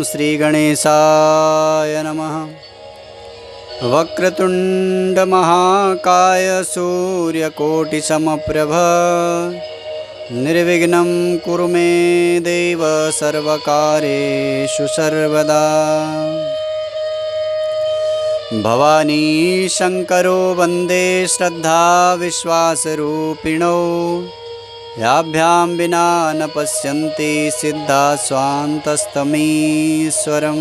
श्रीगणेशाय नमः। वक्रतुण्डमहाकाय सूर्यकोटिसमप्रभ निर्विघ्नं कुरु मे देव सर्वकार्येषु सर्वदा। भवानी शंकरो वन्दे श्रद्धा विश्वासरूपिणौ याभ्यां विना न पश्यन्ति सिद्धा स्वान्तस्तमीश्वरम्।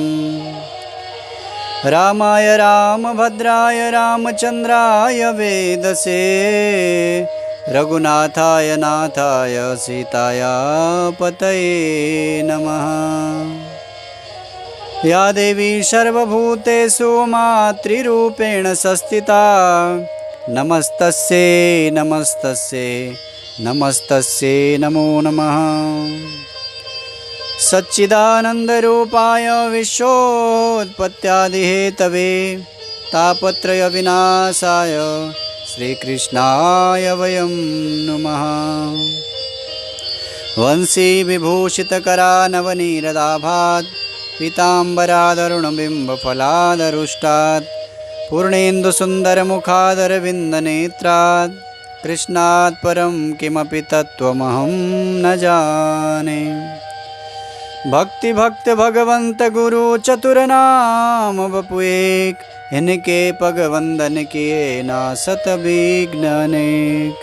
रामाय रामभद्राय रामचन्द्राय वेदसे रघुनाथाय नाथाय सीताया पतये नमः। या देवी सर्वभूतेषु मातृरूपेण संस्थिता नमस्तस्यै नमस्तस्यै नमस्तस्यै नमो नमः। सच्चिदानन्दरूपाय विश्वोत्पत्त्यादिहेतवे तापत्रयविनाशाय श्रीकृष्णाय वयं नमः। वंशी विभूषितकरानवनीरदाभात् पीताम्बरादरुणबिम्बफलादरुष्टात् पूर्णेन्दुसुन्दरमुखादरविन्दनेत्रात् कृष्णात् परं किमपि तत्त्वमहं न जाने। भक्ति भक्त भगवंत गुरु चतुरनाम बपु एक इनके पग वंदन किए नासत विघ्न अनेक।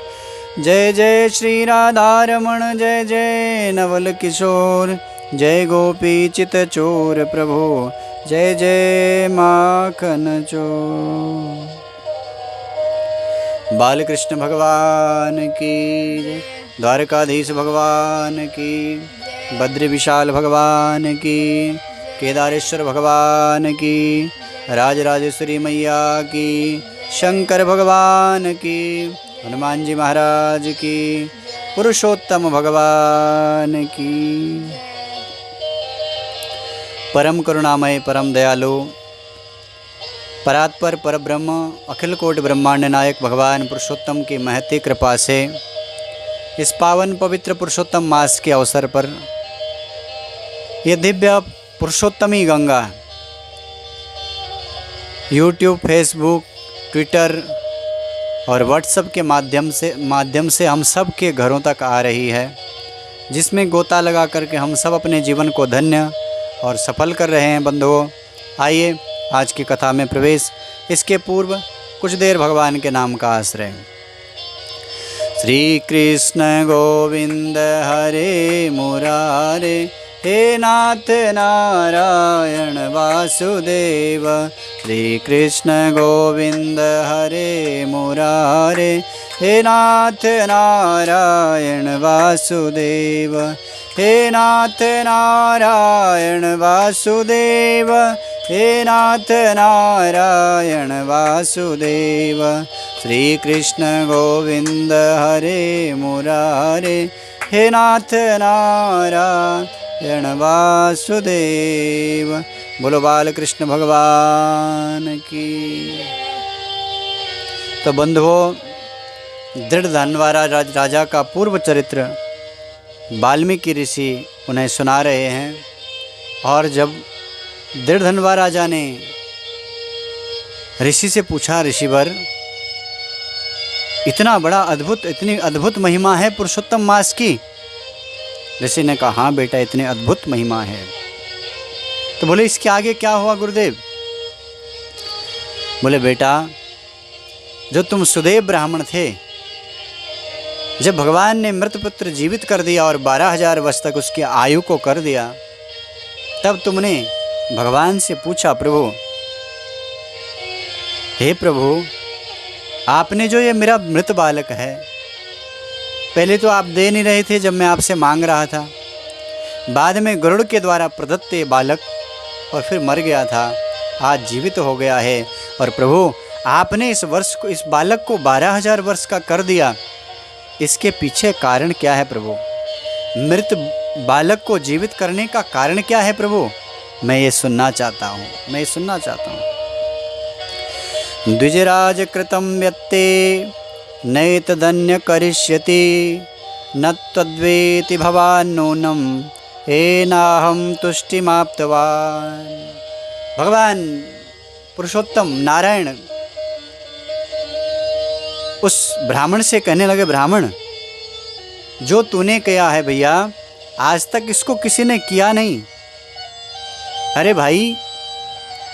जय जय श्री राधारमण जय जय नवल किशोर जय गोपी चित चोर प्रभु जय जय माखन चोर। बालकृष्ण भगवान की जय, द्वारकाधीश भगवान की, बद्री विशाल भगवान की, केदारेश्वर भगवान की, राजराजेश्वरी मैया की, शंकर भगवान की, हनुमान जी महाराज की, पुरुषोत्तम भगवान की। परम करुणामय परम दयालु परात्पर परब्रह्म अखिल कोटि ब्रह्मांड नायक भगवान पुरुषोत्तम की महती कृपा से इस पावन पवित्र पुरुषोत्तम मास के अवसर पर यह Divya पुरुषोत्तमी Ganga YouTube, Facebook, Twitter और व्हाट्सएप के माध्यम से हम सब के घरों तक आ रही है, जिसमें गोता लगा करके हम सब अपने जीवन को धन्य और सफल कर रहे हैं। बंधुओं, आइए आज की कथा में प्रवेश। इसके पूर्व कुछ देर भगवान के नाम का आश्रय। श्री कृष्ण गोविंद हरे मुरारे हे नाथ नारायण वासुदेव। श्री कृष्ण गोविंद हरे मुरारे हे नाथ नारायण वासुदेव। हे नाथ नारायण वासुदेव हे नाथ नारायण वासुदेव। श्री कृष्ण गोविंद हरे मुरारे हे नाथ नारायण वासुदेव। बोलो बालकृष्ण भगवान की। तो बंधुओं, दृढ़धनवारा राजा का पूर्व चरित्र वाल्मीकि ऋषि उन्हें सुना रहे हैं। और जब दृढ़धनवा राजा ने ऋषि से पूछा, ऋषिवर इतना बड़ा इतनी अद्भुत महिमा है पुरुषोत्तम मास की? ऋषि ने कहा, हाँ बेटा, इतनी अद्भुत महिमा है। तो बोले, इसके आगे क्या हुआ गुरुदेव? बोले, बेटा, जो तुम सुदेव ब्राह्मण थे, जब भगवान ने मृतपुत्र जीवित कर दिया और 12,000 वर्ष तक उसकी आयु को कर दिया, तब तुमने भगवान से पूछा, प्रभु, हे प्रभु, आपने जो ये मेरा मृत बालक है, पहले तो आप दे नहीं रहे थे जब मैं आपसे मांग रहा था, बाद में गरुड़ के द्वारा प्रदत्त ये बालक और फिर मर गया था, आज जीवित हो गया है। और प्रभु, आपने इस बालक को 12,000 वर्ष का कर दिया, इसके पीछे कारण क्या है प्रभु? मृत बालक को जीवित करने का कारण क्या है प्रभु? मैं ये सुनना चाहता हूँ। द्विजराज कृतं व्यत्ते नैतदन्य करिष्यति न त्वद्वेति भवान् नूनं येनाहं तुष्टिमाप्तवान्। भगवान पुरुषोत्तम नारायण उस ब्राह्मण से कहने लगे, ब्राह्मण जो तूने किया है भैया, आज तक इसको किसी ने किया नहीं। अरे भाई,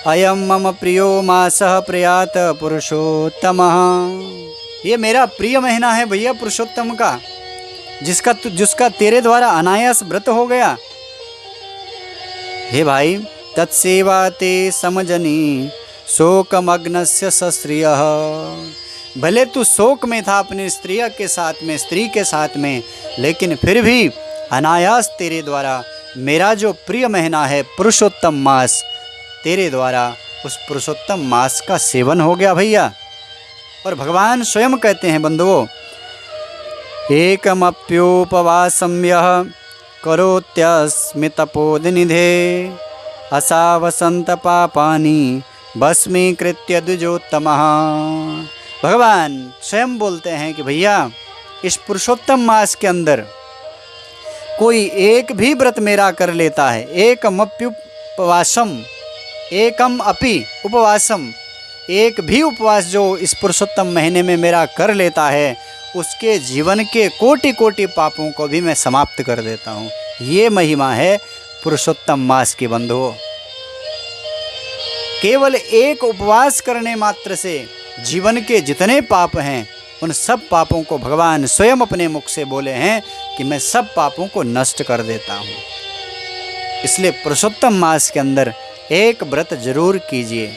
अयम मम प्रियो मासः प्रयात पुरुषोत्तमः, ये मेरा प्रिय महीना है भैया पुरुषोत्तम का, जिसका तेरे द्वारा अनायास व्रत हो गया। हे भाई, तत्सेवा ते समजनी शोकमग्नस्य सस्त्रियः। भले तू शोक में था अपनी स्त्री के साथ में, लेकिन फिर भी अनायास तेरे द्वारा मेरा जो प्रिय महीना है पुरुषोत्तम मास, तेरे द्वारा उस पुरुषोत्तम मास का सेवन हो गया भैया। और भगवान स्वयं कहते हैं बंधुओं, एकमप्योपवासं यः करोत्यस्मि तपोनिधे असावसंत पापानि भस्मीकृत्य द्विजोत्तमः। भगवान स्वयं बोलते हैं कि भैया, इस पुरुषोत्तम मास के अंदर कोई एक भी व्रत मेरा कर लेता है, एकम अपि उपवासम, एक भी उपवास जो इस पुरुषोत्तम महीने में मेरा कर लेता है, उसके जीवन के कोटि कोटि पापों को भी मैं समाप्त कर देता हूँ। ये महिमा है पुरुषोत्तम मास की बंधुओं। केवल एक उपवास करने मात्र से जीवन के जितने पाप हैं, उन सब पापों को भगवान स्वयं अपने मुख से बोले हैं कि मैं सब पापों को नष्ट कर देता हूँ। इसलिए पुरुषोत्तम मास के अंदर एक व्रत जरूर कीजिए,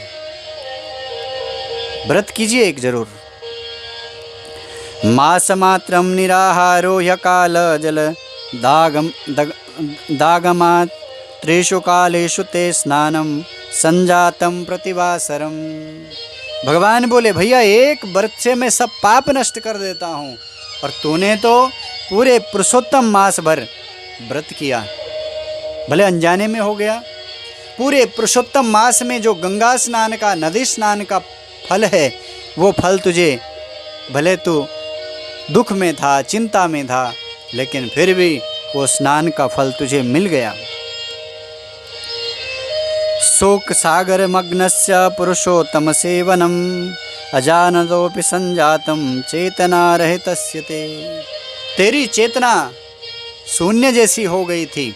व्रत कीजिए एक जरूर। मासमात्रं निराहारो ह्यकाल जल दागमात् त्रिषु कालेषु ते स्नानं संजातं प्रतिवासरम। भगवान बोले, भैया एक व्रत से मैं सब पाप नष्ट कर देता हूँ, और तूने तो पूरे पुरुषोत्तम मास भर व्रत किया, भले अनजाने में हो गया। पूरे पुरुषोत्तम मास में जो गंगा स्नान का, नदी स्नान का फल है, वो फल तुझे, भले तू दुख में था, चिंता में था, लेकिन फिर भी वो स्नान का फल तुझे मिल गया। शोक सागर मग्नस्य पुरुषोत्तम सेवनम अजानतोपि संजातम चेतना रहितस्य ते। तेरी चेतना शून्य जैसी हो गई थी,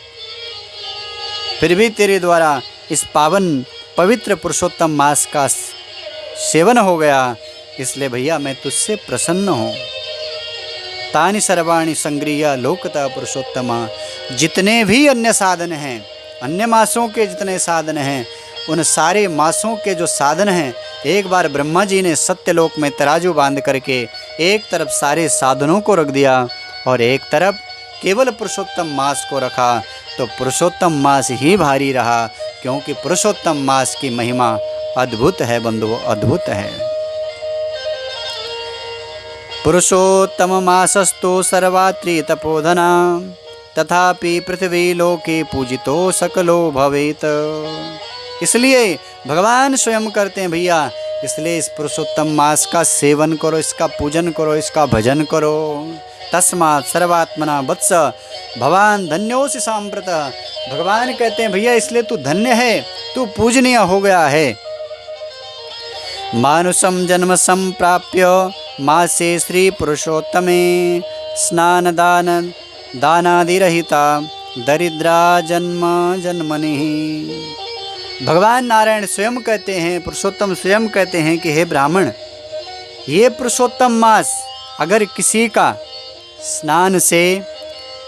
फिर भी तेरे द्वारा इस पावन पवित्र पुरुषोत्तम मास का सेवन हो गया, इसलिए भैया मैं तुझसे प्रसन्न हूँ। तानि सर्वाणि संग्रिह्य लोकतः पुरुषोत्तमा। जितने भी अन्य साधन हैं, अन्य मासों के जितने साधन हैं, उन सारे मासों के जो साधन हैं, एक बार ब्रह्मा जी ने सत्यलोक में तराजू बांध करके एक तरफ सारे साधनों को रख दिया और एक तरफ केवल पुरुषोत्तम मास को रखा, तो पुरुषोत्तम मास ही भारी रहा, क्योंकि पुरुषोत्तम मास की महिमा अद्भुत है बंधुओं, अद्भुत है। पुरुषोत्तम मासस्तु सर्वात्रि तपोधना तथापि पृथ्वी लोके पूजितो सकलो भवेत। इसलिए भगवान स्वयं करते हैं भैया, इसलिए इस पुरुषोत्तम मास का सेवन करो, इसका पूजन करो, इसका भजन करो। तस्मात् सर्वात्मना वत्स भगवान धन्योसि सांप्रत। भगवान कहते हैं भैया, इसलिए तू धन्य है, तू पूजनीय हो गया है। मानुषम जन्म संप्राप्य मासे श्री पुरुषोत्तमे स्नान दान दानादिरहिता दरिद्रा जन्म जन्मनि। भगवान नारायण स्वयं कहते हैं, पुरुषोत्तम स्वयं कहते हैं कि हे ब्राह्मण, ये पुरुषोत्तम मास अगर किसी का स्नान से,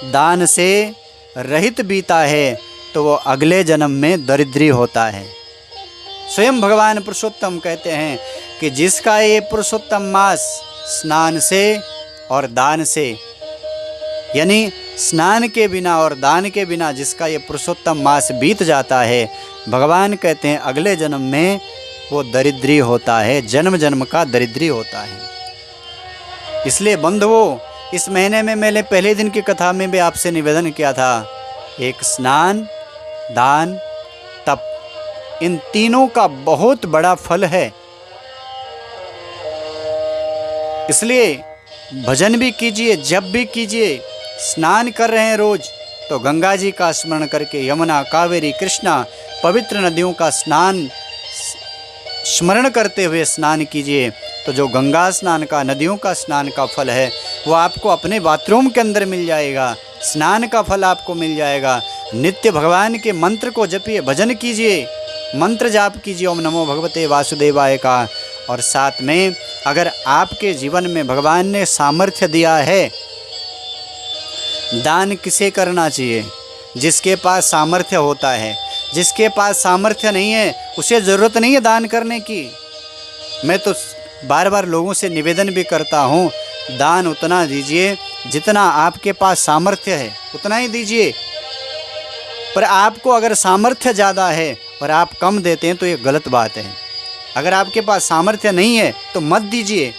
दान से रहित बीता है, तो वो अगले जन्म में दरिद्री होता है। स्वयं भगवान पुरुषोत्तम कहते हैं कि जिसका ये पुरुषोत्तम मास स्नान से और दान से, यानी स्नान के बिना और दान के बिना जिसका ये पुरुषोत्तम मास बीत जाता है, भगवान कहते हैं अगले जन्म में वो दरिद्री होता है, जन्म जन्म का दरिद्री होता है। इसलिए बंधुओं, इस महीने में मैंने पहले दिन की कथा में भी आपसे निवेदन किया था, एक स्नान, दान, तप, इन तीनों का बहुत बड़ा फल है। इसलिए भजन भी कीजिए, जप भी कीजिए, स्नान कर रहे हैं रोज, तो गंगा जी का स्मरण करके, यमुना, कावेरी, कृष्णा पवित्र नदियों का स्मरण करते हुए स्नान कीजिए। तो जो गंगा स्नान का, नदियों का स्नान का फल है वो आपको अपने बाथरूम के अंदर मिल जाएगा। स्नान का फल आपको मिल जाएगा। नित्य भगवान के मंत्र को जपिए, भजन कीजिए, मंत्र जाप कीजिए ओम नमो भगवते वासुदेवाय का। और साथ में अगर आपके जीवन में भगवान ने सामर्थ्य दिया है, दान किसे करना चाहिए? जिसके पास सामर्थ्य होता है। जिसके पास सामर्थ्य नहीं है उसे ज़रूरत नहीं है दान करने की। मैं तो बार बार लोगों से निवेदन भी करता हूँ, दान उतना दीजिए जितना आपके पास सामर्थ्य है, उतना ही दीजिए। पर आपको अगर सामर्थ्य ज़्यादा है और आप कम देते हैं तो ये गलत बात है। अगर आपके पास सामर्थ्य नहीं है तो मत दीजिए।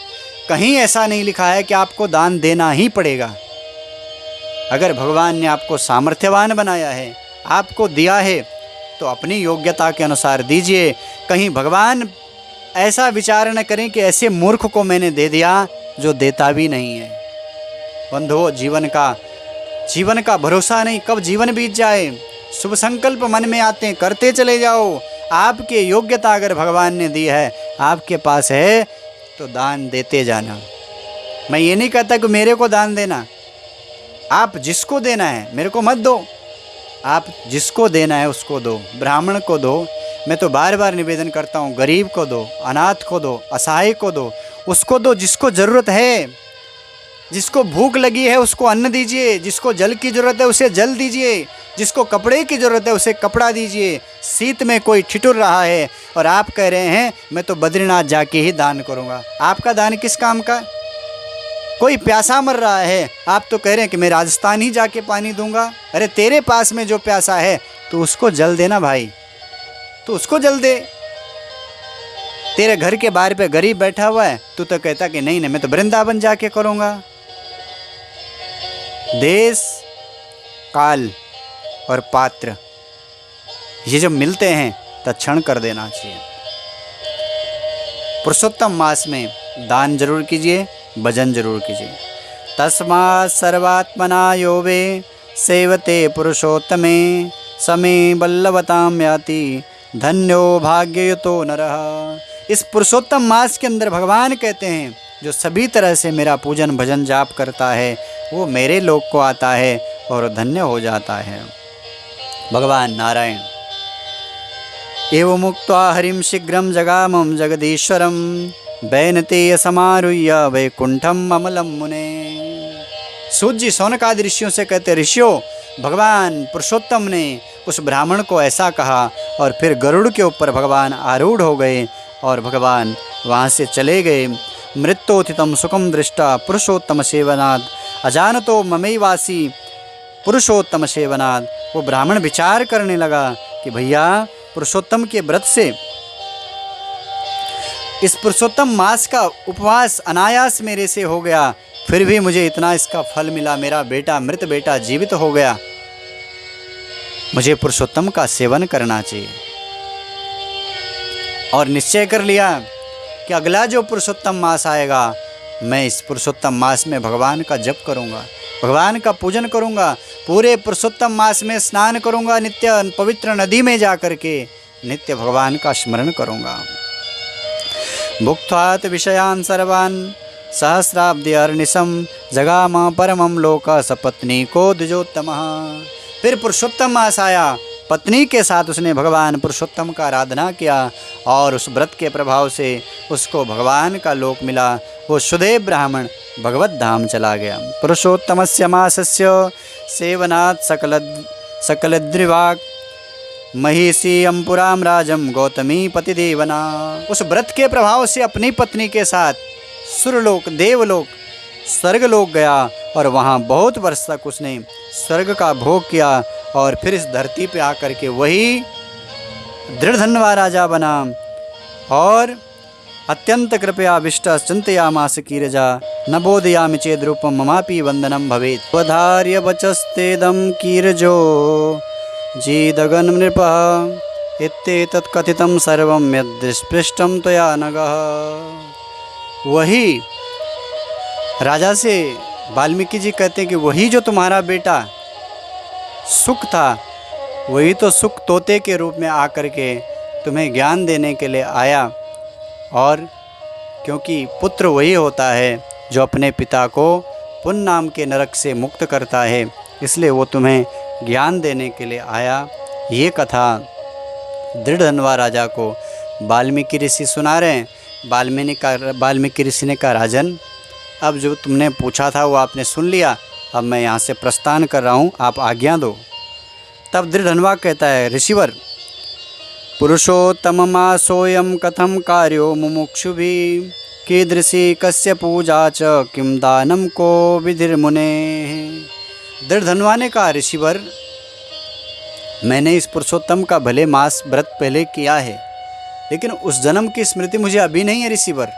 कहीं ऐसा नहीं लिखा है कि आपको दान देना ही पड़ेगा। अगर भगवान ने आपको सामर्थ्यवान बनाया है, आपको दिया है, तो अपनी योग्यता के अनुसार दीजिए। कहीं भगवान ऐसा विचार न करें कि ऐसे मूर्ख को मैंने दे दिया जो देता भी नहीं है। बंधुओं, जीवन का भरोसा नहीं, कब जीवन बीत जाए। शुभ संकल्प मन में आते हैं, करते चले जाओ। आपकी योग्यता अगर भगवान ने दी है, आपके पास है, तो दान देते जाना। मैं ये नहीं कहता कि मेरे को दान देना, आप जिसको देना है, मेरे को मत दो। आप जिसको देना है उसको दो, ब्राह्मण को दो। मैं तो बार बार निवेदन करता हूँ, गरीब को दो, अनाथ को दो, असहाय को दो, उसको दो जिसको ज़रूरत है। जिसको भूख लगी है उसको अन्न दीजिए, जिसको जल की ज़रूरत है उसे जल दीजिए, जिसको कपड़े की ज़रूरत है उसे कपड़ा दीजिए। शीत में कोई ठिठुर रहा है और आप कह रहे हैं मैं तो बद्रीनाथ जाके ही दान करूँगा। आपका दान किस काम का? कोई प्यासा मर रहा है, आप तो कह रहे हैं कि मैं राजस्थान ही जाके पानी दूंगा। अरे तेरे पास में जो प्यासा है तो उसको जल देना भाई, तो उसको जल दे। तेरे घर के बाहर पे गरीब बैठा हुआ है, तू तो कहता कि नहीं नहीं मैं तो वृंदावन जाके करूँगा। देश, काल और पात्र ये जब मिलते हैं तत्क्षण कर देना चाहिए। पुरुषोत्तम मास में दान जरूर कीजिए, भजन जरूर कीजिए। तस्मात् सर्वात्मना यो वे सेवते पुरुषोत्तमे समे बल्लवतां याति धन्यो भाग्ययुतो नरः। इस पुरुषोत्तम मास के अंदर भगवान कहते हैं जो सभी तरह से मेरा पूजन भजन जाप करता है वो मेरे लोक को आता है और धन्य हो जाता है। भगवान नारायण एवं मुक्त्वा हरिं शीघ्रं जगामं जगदीश्वरं बैनतेय समारुह्य वैकुंठम अमलम मुने। सूत जी शौनकादि ऋषियों से कहते, ऋषियों भगवान पुरुषोत्तम ने उस ब्राह्मण को ऐसा कहा और फिर गरुड़ के ऊपर भगवान आरूढ़ हो गए और भगवान वहाँ से चले गए। मृत्योथितम सुखम दृष्टा पुरुषोत्तम सेवनाद अजानतो ममैवासी पुरुषोत्तम सेवनाद। वो ब्राह्मण विचार करने लगा कि भैया पुरुषोत्तम के व्रत से, इस पुरुषोत्तम मास का उपवास अनायास मेरे से हो गया, फिर भी मुझे इतना इसका फल मिला। मेरा बेटा, मृत बेटा जीवित हो गया। मुझे पुरुषोत्तम का सेवन करना चाहिए। और निश्चय कर लिया कि अगला जो पुरुषोत्तम मास आएगा, मैं इस पुरुषोत्तम मास में भगवान का जप करूँगा, भगवान का पूजन करूँगा। पूरे पुरुषोत्तम मास में स्नान करूँगा, नित्य पवित्र नदी में जा कर के नित्य भगवान का स्मरण करूँगा। भुक्त्वात् विषयान् सर्वान् सहस्राब्द्यर्निशं जगाम परमं लोक सपत्नी को द्विजोत्तमः। फिर पुरुषोत्तम मास आया, पत्नी के साथ उसने भगवान पुरुषोत्तम का आराधना किया और उस व्रत के प्रभाव से उसको भगवान का लोक मिला। वो सुदेव ब्राह्मण भगवत धाम चला गया। पुरुषोत्तमस्य मासस्य सेवनात् सकलद्रिवाक् महिषी अंपुराम राजम गौतमी पतिदेवना। उस व्रत के प्रभाव से अपनी पत्नी के साथ सुरलोक, देवलोक, स्वर्गलोक गया और वहाँ बहुत वर्ष तक उसने स्वर्ग का भोग किया और फिर इस धरती पे आकर के वही दृढ़धन्वा राजा बना और अत्यंत कृपया विष्ट चिंतयामास कीरजा न बोधयामि चेद्रूपम ममापि वंदनम भवेत्। वधार्य वचस्तेदम कीरजो जीदगन नृपः इत्येतत् कथितं सर्वं यद्दृष्पृष्टं त्वया नगः। वही राजा से वाल्मीकि जी कहते हैं कि वही जो तुम्हारा बेटा सुख था, वही तो सुख तोते के रूप में आकर के तुम्हें ज्ञान देने के लिए आया। और क्योंकि पुत्र वही होता है जो अपने पिता को पुण्य नाम के नरक से मुक्त करता है, इसलिए वो तुम्हें ज्ञान देने के लिए आया। ये कथा दृढ़धनवा राजा को वाल्मीकि ऋषि सुना रहे हैं। वाल्मीकि ऋषि ने कहा, राजन, अब जो तुमने पूछा था वो आपने सुन लिया, अब मैं यहाँ से प्रस्थान कर रहा हूँ, आप आज्ञा दो। तब दृढ़धनवा कहता है, ऋषिवर, पुरुषोत्तममा सोयम कथम कार्यो मुमुक्षुभिः कीदृशी कस्य पूजा च किम दानम को विधिर्मुने। दृढ़धनवा ने कहा, ऋषिवर, मैंने इस पुरुषोत्तम का भले मास व्रत पहले किया है, लेकिन उस जन्म की स्मृति मुझे अभी नहीं है ऋषिवर।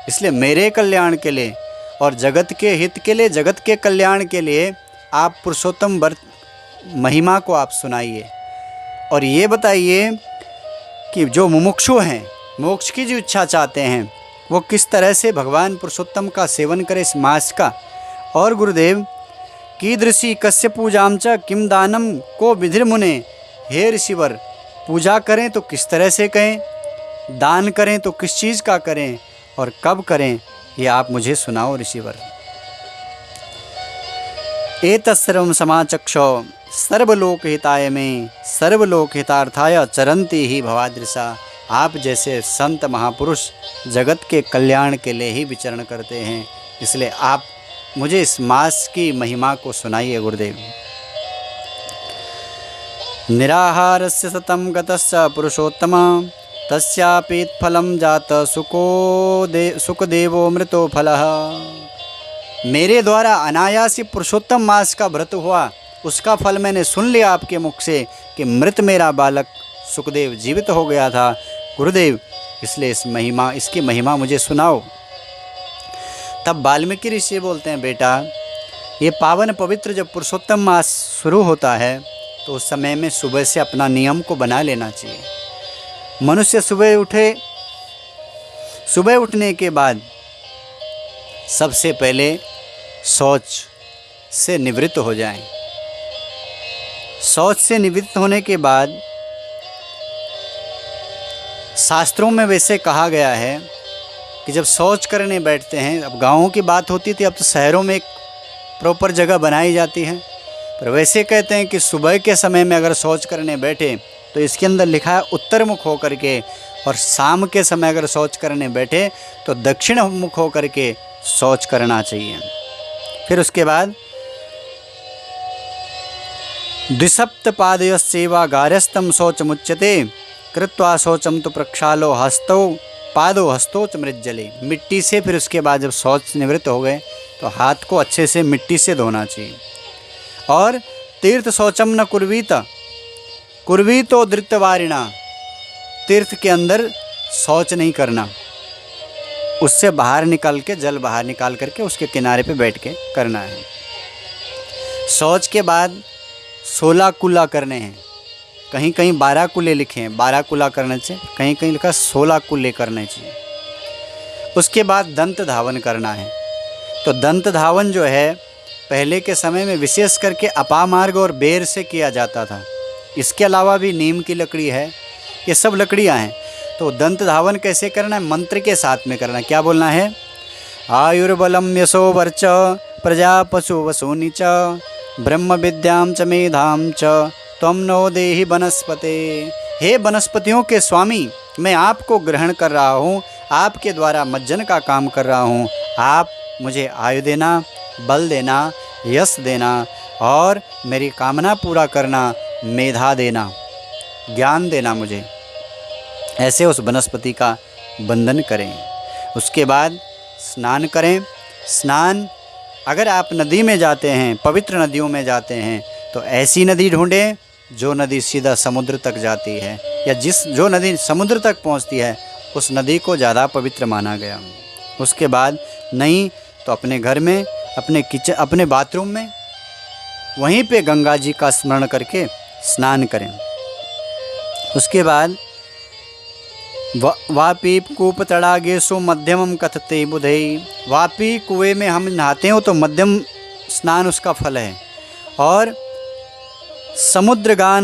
इसलिए मेरे कल्याण के लिए और जगत के हित के लिए, जगत के कल्याण के लिए आप पुरुषोत्तम व्रत महिमा को आप सुनाइए और ये बताइए कि जो मुमुक्षु हैं, मोक्ष की जो इच्छा चाहते हैं, वो किस तरह से भगवान पुरुषोत्तम का सेवन करें इस मास का। और गुरुदेव, कीदृशी कस्य पूजाम च किम दानम को विधिर्मुने। हे ऋषिवर, पूजा करें तो किस तरह से करें, दान करें तो किस चीज़ का करें और कब करें, ये आप मुझे सुनाओ ऋषिवर। एतत्सर्वं समाचक्षौ सर्वलोकहिताय में सर्वलोकहितार्थाय चरन्ति ही भवादृशा। आप जैसे संत महापुरुष जगत के कल्याण के लिए ही विचरण करते हैं, इसलिए आप मुझे इस मास की महिमा को सुनाइए गुरुदेव। निराहारस्य सतं गतश्च पुरुषोत्तम तस्यापि फलं जात सुखदेवो मृतो फलः। मेरे द्वारा अनायासी पुरुषोत्तम मास का व्रत हुआ, उसका फल मैंने सुन लिया आपके मुख से कि मृत मेरा बालक सुखदेव जीवित हो गया था गुरुदेव, इसलिए इसकी महिमा मुझे सुनाओ। तब वाल्मीकि ऋषि बोलते हैं, बेटा, ये पावन पवित्र जब पुरुषोत्तम मास शुरू होता है तो उस समय में सुबह से अपना नियम को बना लेना चाहिए। मनुष्य सुबह उठने के बाद सबसे पहले शौच से निवृत्त हो जाएं। शौच से निवृत्त होने के बाद शास्त्रों में वैसे कहा गया है कि जब शौच करने बैठते हैं, अब गाँवों की बात होती थी, अब तो शहरों में एक प्रॉपर जगह बनाई जाती है, पर वैसे कहते हैं कि सुबह के समय में अगर शौच करने बैठे तो इसके अंदर लिखा है उत्तर मुख होकर के, और शाम के समय अगर शौच करने बैठे तो दक्षिण मुख होकर के शौच करना चाहिए। फिर उसके बाद द्विसप्तपादयोस्सेवागारस्थं शौचमुच्यते कृत्वा शौचम तो प्रक्षालो हस्तौ पादो हस्तो च मृज्जले। मिट्टी से फिर उसके बाद जब शौच निवृत्त हो गए तो हाथ को अच्छे से मिट्टी से धोना चाहिए। और तीर्थ शौचम न कुर्वीतो धृतवारिणा, तीर्थ के अंदर शौच नहीं करना, उससे बाहर निकल के जल बाहर निकाल करके उसके किनारे पे बैठ के करना है। शौच के बाद 16 कुल्ला करने हैं, कहीं कहीं 12 कुल्ले लिखे हैं, 12 कुल्ला करने से, कहीं कहीं लिखा 16 कुल्ले करने चाहिए। उसके बाद दंत धावन करना है। तो दंत धावन जो है पहले के समय में विशेष करके अपामार्ग और बेर से किया जाता था, इसके अलावा भी नीम की लकड़ी है, ये सब लकड़ियाँ हैं। तो दंत धावन कैसे करना है, मंत्र के साथ में करना है। क्या बोलना है, आयुर्बलम यशो वर्च प्रजा पशु वसूनि च ब्रह्म विद्याम च मेधाम च त्वं नो देहि वनस्पते। हे वनस्पतियों के स्वामी, मैं आपको ग्रहण कर रहा हूँ, आपके द्वारा मज्जन का काम कर रहा हूँ। आप मुझे आयु देना, बल देना, यश देना और मेरी कामना पूरा करना, मेधा देना, ज्ञान देना मुझे। ऐसे उस वनस्पति का वंदन करें। उसके बाद स्नान करें। स्नान अगर आप नदी में जाते हैं, पवित्र नदियों में जाते हैं, तो ऐसी नदी ढूंढें जो नदी सीधा समुद्र तक जाती है, या जो नदी समुद्र तक पहुंचती है उस नदी को ज़्यादा पवित्र माना गया। उसके बाद नहीं तो अपने घर में, अपने किचन, अपने बाथरूम में, वहीं पे गंगा जी का स्मरण करके स्नान करें। उसके बाद वापी कूप तड़ागेशु मध्यमम कथते बुधई। वापी कुएं में हम नहाते हो तो मध्यम स्नान उसका फल है, और समुद्रगा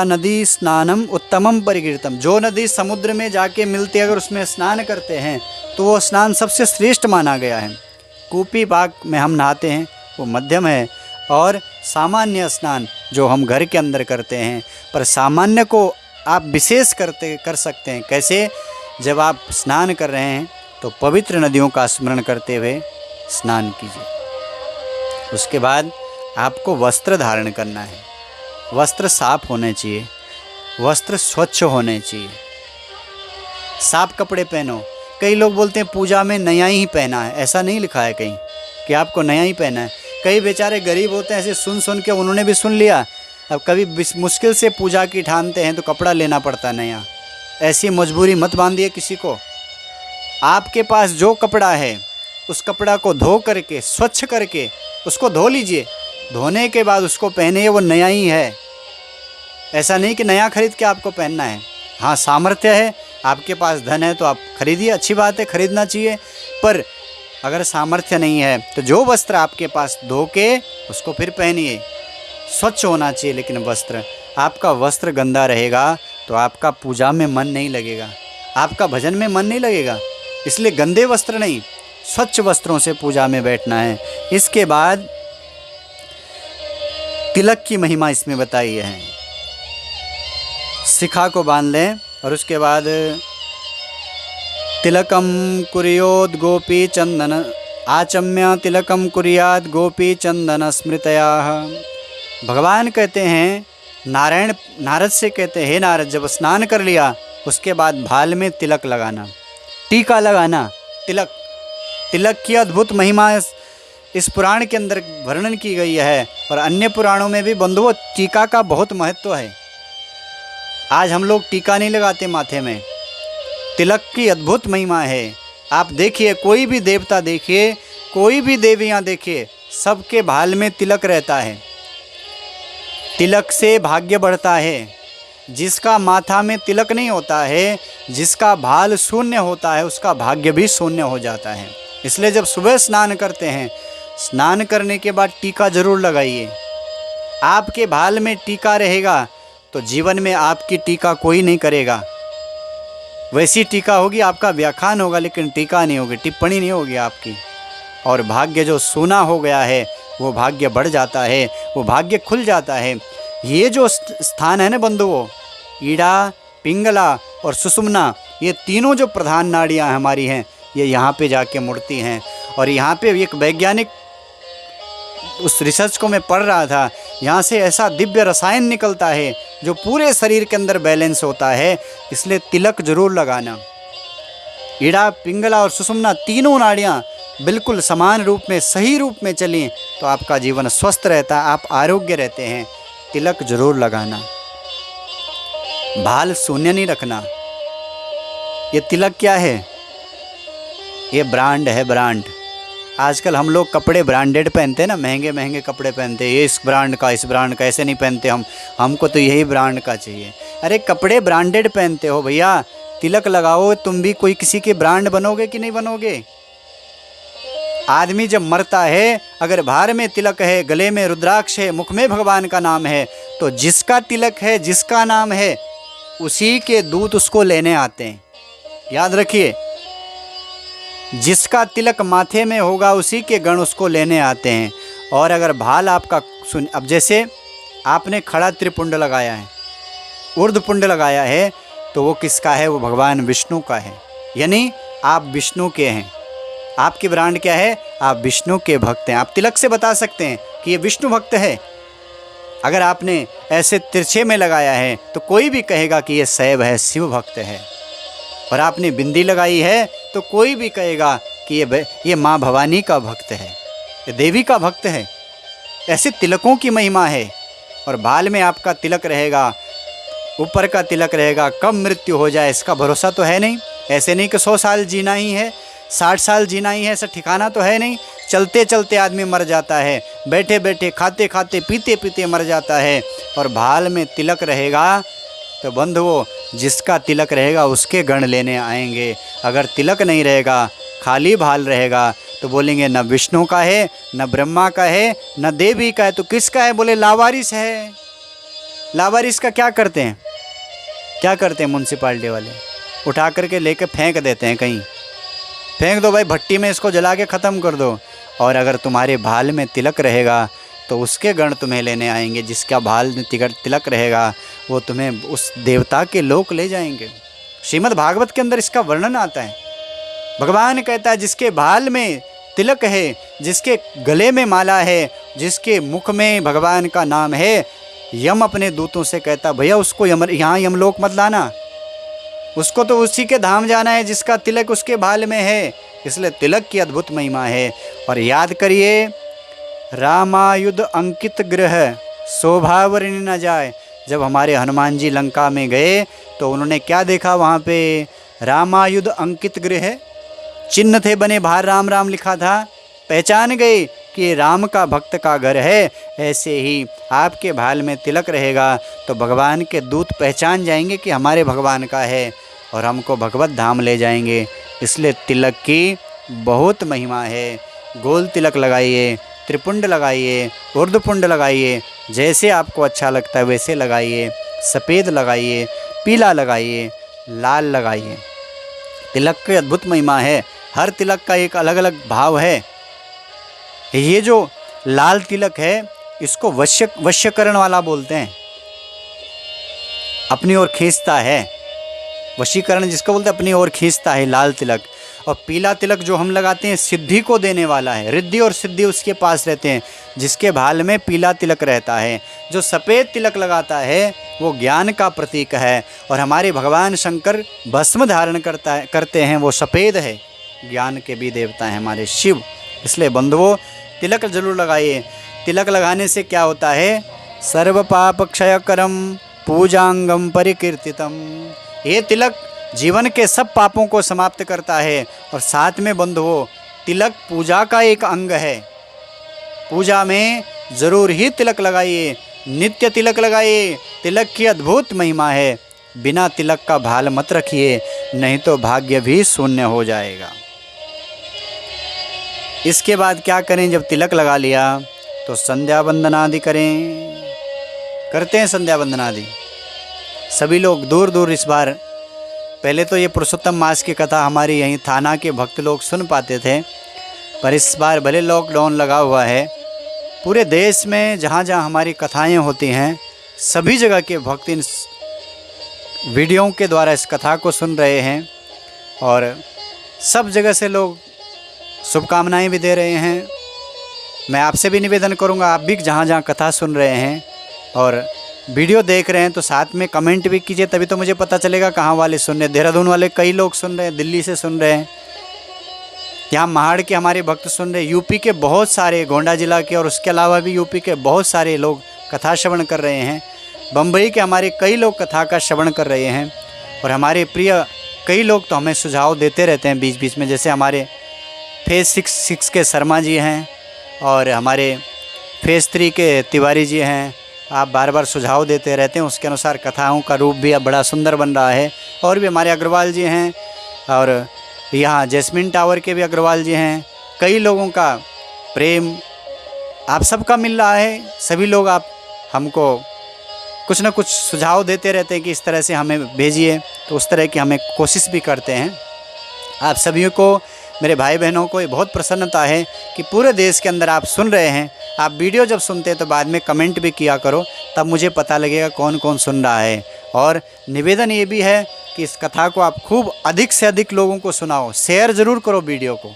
नदी स्नानम उत्तमम परिकीर्तम। जो नदी समुद्र में जाके मिलती है, अगर उसमें स्नान करते हैं तो वो स्नान सबसे श्रेष्ठ माना गया है। कूपी बाग में हम नहाते हैं वो मध्यम है, और सामान्य स्नान जो हम घर के अंदर करते हैं, पर सामान्य को आप विशेष कर सकते हैं। कैसे? जब आप स्नान कर रहे हैं तो पवित्र नदियों का स्मरण करते हुए स्नान कीजिए। उसके बाद आपको वस्त्र धारण करना है। वस्त्र साफ होने चाहिए, वस्त्र स्वच्छ होने चाहिए, साफ कपड़े पहनो। कई लोग बोलते हैं पूजा में नया ही पहना है, ऐसा नहीं लिखा है कहीं कि आपको नया ही पहना है। कई बेचारे गरीब होते हैं, ऐसे सुन के उन्होंने भी सुन लिया, अब कभी मुश्किल से पूजा की ठानते हैं तो कपड़ा लेना पड़ता है नया। ऐसी मजबूरी मत बांधिए किसी को। आपके पास जो कपड़ा है उस कपड़ा को धो करके, स्वच्छ करके उसको धो लीजिए। धोने के बाद उसको पहने, वो नया ही है। ऐसा नहीं कि नया खरीद के आपको पहनना है। हाँ, सामर्थ्य है, आपके पास धन है तो आप खरीदिए, अच्छी बात है, खरीदना चाहिए। पर अगर सामर्थ्य नहीं है तो जो वस्त्र आपके पास धो के उसको फिर पहनिए। स्वच्छ होना चाहिए। लेकिन वस्त्र, आपका वस्त्र गंदा रहेगा तो आपका पूजा में मन नहीं लगेगा, आपका भजन में मन नहीं लगेगा। इसलिए गंदे वस्त्र नहीं, स्वच्छ वस्त्रों से पूजा में बैठना है। इसके बाद तिलक की महिमा इसमें बताई है। शिखा को बांध लें और उसके बाद तिलकम कुर्योद गोपी चंदन आचम्य तिलकम कुर्याद गोपी चंदन स्मृतया। भगवान कहते हैं, नारद से कहते हैं, हे नारद, जब स्नान कर लिया उसके बाद भाल में तिलक लगाना, टीका लगाना। तिलक की अद्भुत महिमा इस पुराण के अंदर वर्णन की गई है, और अन्य पुराणों में भी बंधुओं टीका का बहुत महत्व है। आज हम लोग टीका नहीं लगाते माथे में, तिलक की अद्भुत महिमा है। आप देखिए, कोई भी देवता देखिए, कोई भी देवियाँ देखिए, सबके भाल में तिलक रहता है। तिलक से भाग्य बढ़ता है। जिसका माथा में तिलक नहीं होता है, जिसका भाल शून्य होता है, उसका भाग्य भी शून्य हो जाता है। इसलिए जब सुबह स्नान करते हैं, स्नान करने के बाद टीका जरूर लगाइए। आपके भाल में टीका रहेगा तो जीवन में आपकी टीका कोई नहीं करेगा। वैसी टीका होगी, आपका व्याख्यान होगा लेकिन टीका नहीं होगी, टिप्पणी नहीं होगी आपकी। और भाग्य जो सूना हो गया है वो भाग्य बढ़ जाता है, वो भाग्य खुल जाता है। ये जो स्थान है ना बंधुओं, ईड़ा, पिंगला और सुषुम्ना, ये तीनों जो प्रधान नाड़ियाँ हमारी हैं, ये यहाँ पे जाके मुड़ती हैं। और यहाँ पे एक वैज्ञानिक, उस रिसर्च को मैं पढ़ रहा था, यहाँ से ऐसा दिव्य रसायन निकलता है जो पूरे शरीर के अंदर बैलेंस होता है। इसलिए तिलक जरूर लगाना। ईड़ा, पिंगला और सुषुम्ना तीनों नाड़ियाँ बिल्कुल समान रूप में, सही रूप में चलें तो आपका जीवन स्वस्थ रहता है, आप आरोग्य रहते हैं। तिलक जरूर लगाना, भाल शून्य नहीं रखना। ये तिलक क्या है? ये ब्रांड है, ब्रांड। आजकल हम लोग कपड़े ब्रांडेड पहनते हैं ना, महंगे महंगे कपड़े पहनते हैं, ये इस ब्रांड का, इस ब्रांड का। ऐसे नहीं पहनते हमको तो यही ब्रांड का चाहिए। अरे कपड़े ब्रांडेड पहनते हो भैया, तिलक लगाओ, तुम भी कोई किसी के ब्रांड बनोगे कि नहीं बनोगे? आदमी जब मरता है, अगर भार में तिलक है, गले में रुद्राक्ष है, मुख में भगवान का नाम है, तो जिसका तिलक है, जिसका नाम है, उसी के दूत उसको लेने आते हैं। याद रखिए, जिसका तिलक माथे में होगा उसी के गण उसको लेने आते हैं। और अगर भाल आपका अब जैसे आपने खड़ा त्रिपुंड लगाया है, ऊर्ध्वपुंड लगाया है, तो वो किसका है? वो भगवान विष्णु का है। यानी आप विष्णु के हैं। आपकी ब्रांड क्या है? आप विष्णु के भक्त हैं। आप तिलक से बता सकते हैं कि ये विष्णु भक्त है। अगर आपने ऐसे तिरछे में लगाया है तो कोई भी कहेगा कि ये शैव है, शिव भक्त है। और आपने बिंदी लगाई है तो कोई भी कहेगा कि ये माँ भवानी का भक्त है, ये देवी का भक्त है। ऐसे तिलकों की महिमा है। और बाल में आपका तिलक रहेगा, ऊपर का तिलक रहेगा, कब मृत्यु हो जाए इसका भरोसा तो है नहीं। ऐसे नहीं कि 100 साल जीना ही है, 60 साल जीना ही है, ऐसा ठिकाना तो है नहीं। चलते चलते आदमी मर जाता है, बैठे बैठे, खाते खाते, पीते पीते मर जाता है। और भाल में तिलक रहेगा तो बंधुओं, जिसका तिलक रहेगा उसके गण लेने आएंगे। अगर तिलक नहीं रहेगा, खाली भाल रहेगा, तो बोलेंगे न विष्णु का है, न ब्रह्मा का है, न देवी का है, तो किसका है? बोले लावारिस है। लावारिस का क्या करते हैं? क्या करते हैं म्यूनसिपाल्टी वाले? उठा करके लेके फेंक देते हैं कहीं। फेंक दो भाई, भट्टी में इसको जला के ख़त्म कर दो। और अगर तुम्हारे भाल में तिलक रहेगा तो उसके गण तुम्हें लेने आएंगे। जिसका भाल में तिलक रहेगा वो तुम्हें उस देवता के लोक ले जाएंगे। श्रीमद् भागवत के अंदर इसका वर्णन आता है। भगवान कहता है जिसके भाल में तिलक है, जिसके गले में माला है, जिसके मुख में भगवान का नाम है, यम अपने दूतों से कहता भैया उसको यहाँ यमलोक मत लाना, उसको तो उसी के धाम जाना है जिसका तिलक उसके भाल में है। इसलिए तिलक की अद्भुत महिमा है। और याद करिए, रामायुध अंकित गृह शोभा वर्णि न जाए। जब हमारे हनुमान जी लंका में गए तो उन्होंने क्या देखा? वहाँ पे रामायुध अंकित गृह चिन्ह थे बने, बाहर राम राम लिखा था। पहचान गए कि ये राम का भक्त का घर है। ऐसे ही आपके भाल में तिलक रहेगा तो भगवान के दूत पहचान जाएंगे कि हमारे भगवान का है और हमको भगवत धाम ले जाएंगे। इसलिए तिलक की बहुत महिमा है। गोल तिलक लगाइए, त्रिपुंड लगाइए, ऊर्ध्वपुंड लगाइए, जैसे आपको अच्छा लगता है वैसे लगाइए। सफ़ेद लगाइए, पीला लगाइए, लाल लगाइए। तिलक की अद्भुत महिमा है। हर तिलक का एक अलग अलग भाव है। ये जो लाल तिलक है इसको वशीकरण वाला बोलते हैं, अपनी ओर खींचता है। वशीकरण जिसको बोलते हैं अपनी ओर खींचता है लाल तिलक। और पीला तिलक जो हम लगाते हैं सिद्धि को देने वाला है। रिद्धि और सिद्धि उसके पास रहते हैं जिसके भाल में पीला तिलक रहता है। जो सफ़ेद तिलक लगाता है वो ज्ञान का प्रतीक है। और हमारे भगवान शंकर भस्म धारण करते हैं, वो सफ़ेद है। ज्ञान के भी देवता हैं हमारे शिव। इसलिए बंधुओं तिलक जरूर लगाइए। तिलक लगाने से क्या होता है? सर्व पाप क्षयकरम पूजांगम परिकीर्तितम। ये तिलक जीवन के सब पापों को समाप्त करता है। और साथ में बंधुओं तिलक पूजा का एक अंग है। पूजा में ज़रूर ही तिलक लगाइए, नित्य तिलक लगाइए। तिलक की अद्भुत महिमा है। बिना तिलक का भाल मत रखिए, नहीं तो भाग्य भी शून्य हो जाएगा। इसके बाद क्या करें? जब तिलक लगा लिया तो संध्या वंदन आदि करें। करते हैं संध्या वंदन आदि सभी लोग दूर दूर। इस बार पहले तो ये पुरुषोत्तम मास की कथा हमारी यहीं थाना के भक्त लोग सुन पाते थे, पर इस बार भले लॉकडाउन लगा हुआ है, पूरे देश में जहाँ जहाँ हमारी कथाएं होती हैं सभी जगह के भक्त इन वीडियो के द्वारा इस कथा को सुन रहे हैं। और सब जगह से लोग शुभकामनाएं भी दे रहे हैं। मैं आपसे भी निवेदन करूंगा, आप भी जहाँ जहाँ कथा सुन रहे हैं और वीडियो देख रहे हैं तो साथ में कमेंट भी कीजिए, तभी तो मुझे पता चलेगा कहाँ वाले सुन रहे हैं। देहरादून वाले कई लोग सुन रहे हैं, दिल्ली से सुन रहे हैं, यहाँ महाड़ के हमारे भक्त सुन रहे हैं, यूपी के बहुत सारे, गोंडा जिला के और उसके अलावा भी यूपी के बहुत सारे लोग कथा श्रवण कर रहे हैं। बम्बई के हमारे कई लोग कथा का श्रवण कर रहे हैं। और हमारे प्रिय कई लोग तो हमें सुझाव देते रहते हैं बीच बीच में, जैसे हमारे फेज़ 6 के शर्मा जी हैं और हमारे फेज़ 3 के तिवारी जी हैं। आप बार बार सुझाव देते रहते हैं, उसके अनुसार कथाओं का रूप भी अब बड़ा सुंदर बन रहा है। और भी हमारे अग्रवाल जी हैं और यहाँ जैस्मिन टावर के भी अग्रवाल जी हैं। कई लोगों का प्रेम आप सबका मिल रहा है। सभी लोग आप हमको कुछ ना कुछ सुझाव देते रहते हैं कि इस तरह से हमें भेजिए, तो उस तरह की हमें कोशिश भी करते हैं। आप सभी को, मेरे भाई बहनों को ये बहुत प्रसन्नता है कि पूरे देश के अंदर आप सुन रहे हैं। आप वीडियो जब सुनते हैं तो बाद में कमेंट भी किया करो, तब मुझे पता लगेगा कौन कौन सुन रहा है। और निवेदन ये भी है कि इस कथा को आप खूब अधिक से अधिक लोगों को सुनाओ। शेयर ज़रूर करो वीडियो को।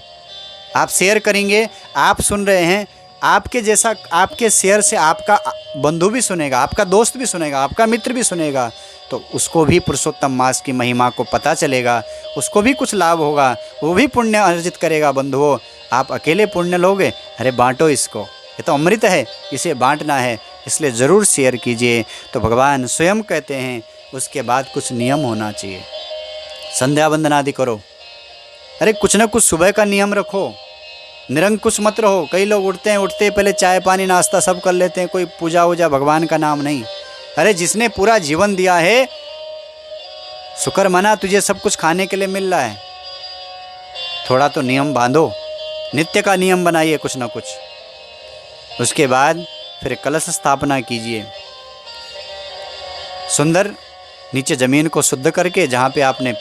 आप शेयर करेंगे, आप सुन रहे हैं, आपके जैसा, आपके शेयर से आपका बंधु भी सुनेगा, आपका दोस्त भी सुनेगा, आपका मित्र भी सुनेगा, तो उसको भी पुरुषोत्तम मास की महिमा को पता चलेगा, उसको भी कुछ लाभ होगा, वो भी पुण्य अर्जित करेगा। बंधुओं, आप अकेले पुण्य लोगे? अरे बांटो इसको, ये तो अमृत है, इसे बांटना है। इसलिए ज़रूर शेयर कीजिए। तो भगवान स्वयं कहते हैं उसके बाद कुछ नियम होना चाहिए। संध्या वंदन आदि करो, अरे कुछ ना कुछ सुबह का नियम रखो, निरंकुश मत रहो। कई लोग उठते पहले चाय पानी नाश्ता सब कर लेते हैं, कोई पूजा वूजा भगवान का नाम नहीं। अरे जिसने पूरा जीवन दिया है, शुक्र मना तुझे सब कुछ खाने के लिए मिल रहा है, थोड़ा तो नियम बांधो। नित्य का नियम बनाइए कुछ ना कुछ। उसके बाद फिर कलश स्थापना कीजिए। सुंदर नीचे ज़मीन को शुद्ध करके जहाँ पे आपने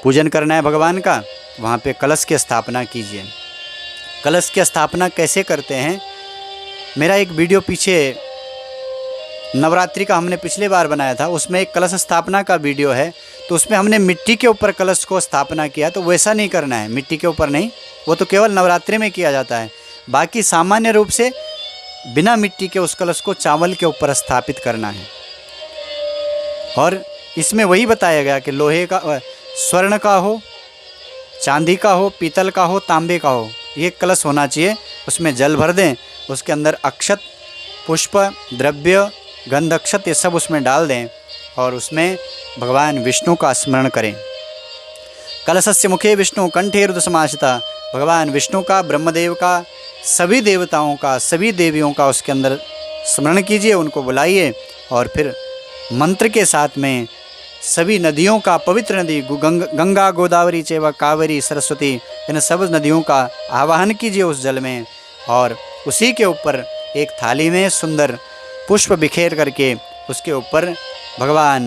पूजन करना है भगवान का, वहाँ पे कलश की स्थापना कीजिए। कलश की स्थापना कैसे करते हैं, मेरा एक वीडियो पीछे नवरात्रि का हमने पिछले बार बनाया था, उसमें एक कलश स्थापना का वीडियो है। तो उसमें हमने मिट्टी के ऊपर कलश को स्थापना किया। तो वैसा नहीं करना है, मिट्टी के ऊपर नहीं, वो तो केवल नवरात्रि में किया जाता है। बाकी सामान्य रूप से बिना मिट्टी के उस कलश को चावल के ऊपर स्थापित करना है। और इसमें वही बताया गया कि लोहे का, स्वर्ण का हो, चांदी का हो, पीतल का हो, तांबे का हो, ये कलश होना चाहिए। उसमें जल भर दें, उसके अंदर अक्षत, पुष्प, द्रव्य, गंध, अक्षत ये सब उसमें डाल दें और उसमें भगवान विष्णु का स्मरण करें। कलशस्य मुखे विष्णु कंठे रुद्र समाश्रिता, भगवान विष्णु का, ब्रह्मदेव का, सभी देवताओं का, सभी देवियों का उसके अंदर स्मरण कीजिए, उनको बुलाइए। और फिर मंत्र के साथ में सभी नदियों का, पवित्र नदी गंगा, गोदावरी, चैव कावेरी, सरस्वती, इन सब नदियों का आवाहन कीजिए उस जल में। और उसी के ऊपर एक थाली में सुंदर पुष्प बिखेर करके उसके ऊपर भगवान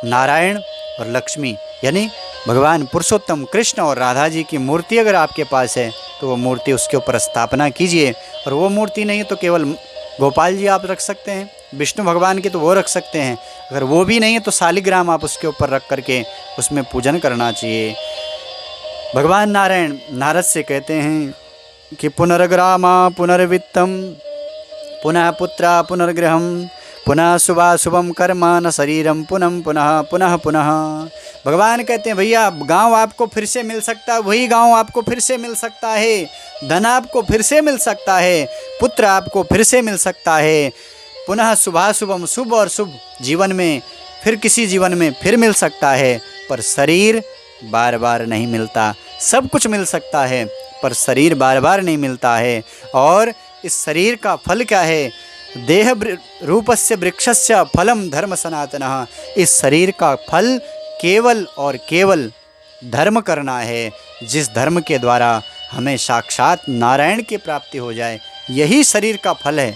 नारायण और लक्ष्मी यानी भगवान पुरुषोत्तम कृष्ण और राधा जी की मूर्ति अगर आपके पास है तो वो मूर्ति उसके ऊपर स्थापना कीजिए। और वो मूर्ति नहीं तो केवल गोपाल जी आप रख सकते हैं, विष्णु भगवान की तो वो रख सकते हैं। अगर वो भी नहीं है तो शालिग्राम आप उसके ऊपर रख करके उसमें पूजन करना चाहिए। भगवान नारायण नारद से कहते हैं कि पुनर्ग्रामा पुनर्वित्तम पुनः पुत्रा पुनर्गृहम पुनः शुभाशुभम कर्म न शरीरम पुनः पुनः पुनः पुनः। भगवान कहते हैं भैया गांव आपको फिर से मिल सकता है, वही गांव आपको फिर से मिल सकता है, धन आपको फिर से मिल सकता है, पुत्र आपको फिर से मिल सकता है, पुनः शुभाशुभम शुभ और शुभ जीवन में फिर किसी जीवन में फिर मिल सकता है। पर शरीर बार बार नहीं मिलता। सब कुछ मिल सकता है पर शरीर बार बार नहीं मिलता है। और इस शरीर का फल क्या है? देह रूपस्य वृक्षस्य फलम धर्म सनातनः। इस शरीर का फल केवल और केवल धर्म करना है, जिस धर्म के द्वारा हमें साक्षात नारायण की प्राप्ति हो जाए। यही शरीर का फल है।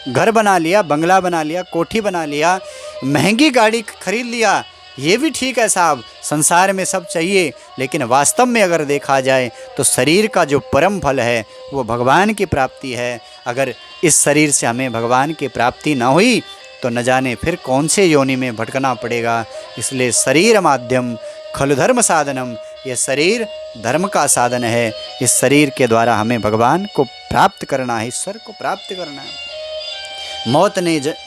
घर बना लिया, बंगला बना लिया, कोठी बना लिया, महंगी गाड़ी खरीद लिया, ये भी ठीक है साहब, संसार में सब चाहिए, लेकिन वास्तव में अगर देखा जाए तो शरीर का जो परम फल है वो भगवान की प्राप्ति है। अगर इस शरीर से हमें भगवान की प्राप्ति ना हुई तो न जाने फिर कौन से योनि में भटकना पड़ेगा। इसलिए शरीर माध्यम खलु धर्म साधनम, ये शरीर धर्म का साधन है। इस शरीर के द्वारा हमें भगवान को प्राप्त करना है, ईश्वर को प्राप्त करना है।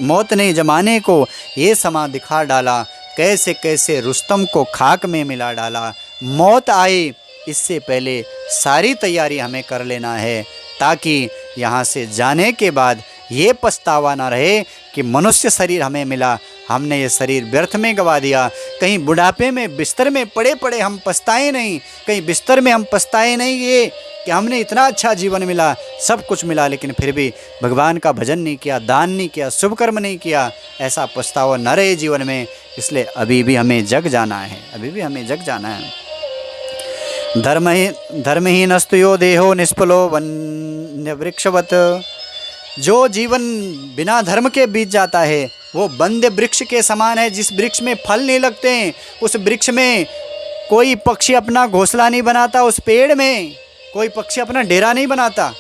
मौत ने जमाने को ये समा दिखा डाला, कैसे कैसे रुस्तम को खाक में मिला डाला। मौत आए इससे पहले सारी तैयारी हमें कर लेना है, ताकि यहाँ से जाने के बाद ये पछतावा ना रहे कि मनुष्य शरीर हमें मिला, हमने ये शरीर व्यर्थ में गवा दिया। कहीं बुढ़ापे में बिस्तर में पड़े पड़े हम पछताए नहीं, कहीं बिस्तर में हम पछताए नहीं ये कि हमने इतना अच्छा जीवन मिला, सब कुछ मिला, लेकिन फिर भी भगवान का भजन नहीं किया, दान नहीं किया, शुभ कर्म नहीं किया। ऐसा पछतावा न रहे जीवन में। इसलिए अभी भी हमें जग जाना है, अभी भी हमें जग जाना है। धर्महीनस्तु यो देहो निष्फलो वन्य वृक्षवत। जो जीवन बिना धर्म के बीत जाता है वो बंद वृक्ष के समान है। जिस वृक्ष में फल नहीं लगते हैं, उस वृक्ष में कोई पक्षी अपना घोंसला नहीं बनाता, उस पेड़ में कोई पक्षी अपना डेरा नहीं बनाता।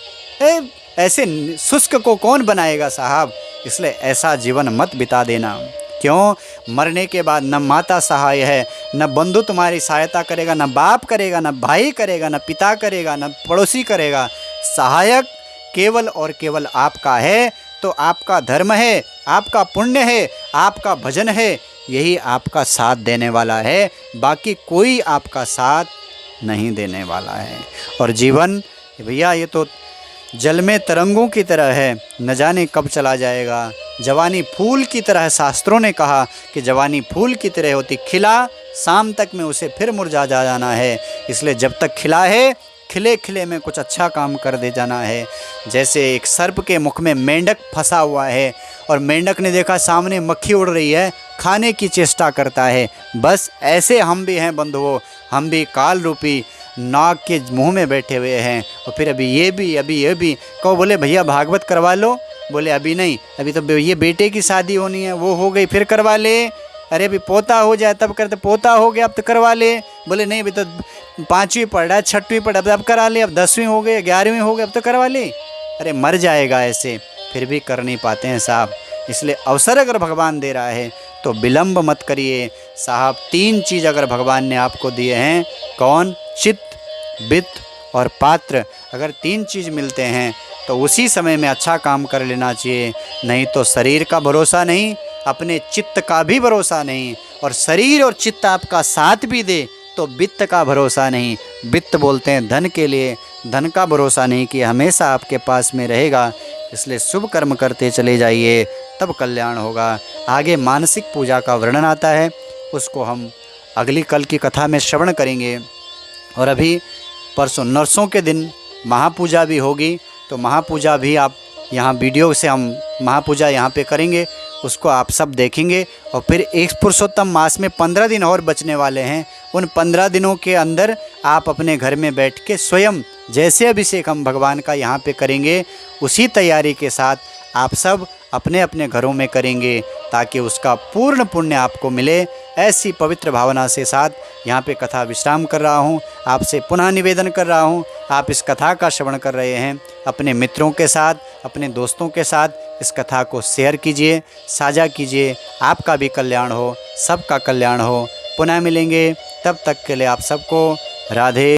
ऐसे शुष्क को कौन बनाएगा साहब। इसलिए ऐसा जीवन मत बिता देना। क्यों? मरने के बाद न माता सहाय है, न बंधु तुम्हारी सहायता करेगा, न बाप करेगा, न भाई करेगा, न पिता करेगा, न पड़ोसी करेगा। सहायक केवल और केवल आपका है। तो आपका धर्म है, आपका पुण्य है, आपका भजन है, यही आपका साथ देने वाला है। बाकी कोई आपका साथ नहीं देने वाला है। और जीवन भैया ये तो जल में तरंगों की तरह है, न जाने कब चला जाएगा। जवानी फूल की तरह है। शास्त्रों ने कहा कि जवानी फूल की तरह होती, खिला शाम तक में उसे फिर मुरझा जाना है। इसलिए जब तक खिला है, खिले खिले में कुछ अच्छा काम कर दे जाना है। जैसे एक सर्प के मुख में मेंढक फंसा हुआ है और मेंढक ने देखा सामने मक्खी उड़ रही है, खाने की चेष्टा करता है। बस ऐसे हम भी हैं बंधुओं, हम भी काल रूपी नाक के मुंह में बैठे हुए हैं, और फिर अभी ये भी कहो, बोले भैया भागवत करवा लो, बोले अभी नहीं, अभी तो ये बेटे की शादी होनी है, वो हो गई फिर करवा ले, अरे अभी पोता हो जाए तब करते, पोता हो गया अब तो करवा ले, बोले नहीं अभी तो 5वीं पढ़ रहा है, 6वीं पढ़, अब करा ले, अब 10वीं हो गई, 11वीं हो गई, अब तो करवा ले, अरे मर जाएगा ऐसे, फिर भी कर नहीं पाते हैं साहब। इसलिए अवसर अगर भगवान दे रहा है तो विलंब मत करिए साहब। 3 चीज़ अगर भगवान ने आपको दिए हैं, कौन? चित्त, वित्त और पात्र। अगर 3 चीज़ मिलते हैं तो उसी समय में अच्छा काम कर लेना चाहिए, नहीं तो शरीर का भरोसा नहीं, अपने चित्त का भी भरोसा नहीं, और शरीर और चित्त आपका साथ भी दे तो वित्त का भरोसा नहीं। वित्त बोलते हैं धन के लिए, धन का भरोसा नहीं कि हमेशा आपके पास में रहेगा। इसलिए शुभ कर्म करते चले जाइए, तब कल्याण होगा। आगे मानसिक पूजा का वर्णन आता है, उसको हम अगली कल की कथा में श्रवण करेंगे। और अभी परसों नरसों के दिन महापूजा भी होगी, तो महापूजा भी आप यहाँ वीडियो से हम महापूजा यहाँ पे करेंगे, उसको आप सब देखेंगे। और फिर एक पुरुषोत्तम मास में 15 दिन और बचने वाले हैं, उन 15 दिनों के अंदर आप अपने घर में बैठ के स्वयं जैसे अभिषेक हम भगवान का यहाँ पे करेंगे, उसी तैयारी के साथ आप सब अपने अपने घरों में करेंगे, ताकि उसका पूर्ण पुण्य आपको मिले। ऐसी पवित्र भावना से साथ यहाँ पे कथा विश्राम कर रहा हूँ। आपसे पुनः निवेदन कर रहा हूँ, आप इस कथा का श्रवण कर रहे हैं, अपने मित्रों के साथ, अपने दोस्तों के साथ इस कथा को शेयर कीजिए, साझा कीजिए। आपका भी कल्याण हो, सबका कल्याण हो। पुनः मिलेंगे, तब तक के लिए आप सबको राधे।